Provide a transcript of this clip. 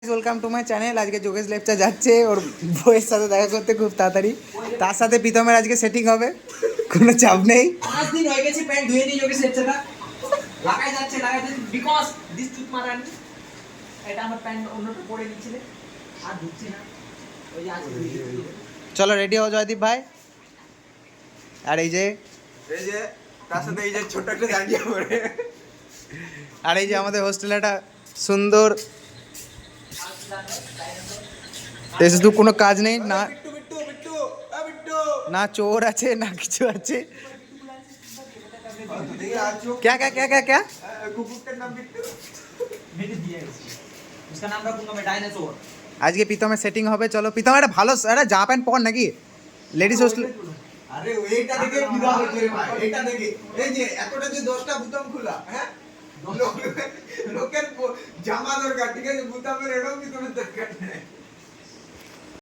Welcome to my channel. আজকে যোগেশ লেপচা যাচ্ছে ওর বউয়ের সাথে দেখা করতে খুব তাড়াতাড়ি। তার সাথে প্রীতমের আজকে সেটিং হবে, কোনো চাপ নেই। 5 দিন হয়ে গেছে প্যান্ট ধুয়ে দিই যোগেশ লেপচাটা লাগাই যাচ্ছে বিকজ দিস টুথ মারান। এটা আমার প্যান্ট অন্যটা পরে নিয়েছিলে আর ধুচ্ছি না, ওই যে আজকে চলো রেডি হও জয়দীপ ভাই। আর এই যে তার সাথে এই যে ছোট একটা দাঁড়িয়ে পড়ে, আর এই যে আমাদের হোস্টেলে একটা সুন্দর শুধু কোনো কাজ নেই না, বিট্টু বিট্টু বিট্টু বিট্টু না চোর আছে না কিছু আছে। দেখি আছো क्या क्या क्या क्या क्या কুকুরটার নাম বিট্টু। मेरे दिया है उसका नाम रखूंगा मैं डायनासोर। আজকে প্রীতমের সেটিং হবে। চলো প্রীতম একটা ভালো একটা জামা প্যান্ট পর নাকি লেডিস হোস্টেল। আরে এইটা দেখে বিদা হচ্ছে রে ভাই, এইটা দেখে এই যে এতটা যে 10টা বুতাম খোলা, হ্যাঁ লোকের জামা দরকার, ঠিক আছে, বুতামের এটাও ভিতরে দরকার নেই।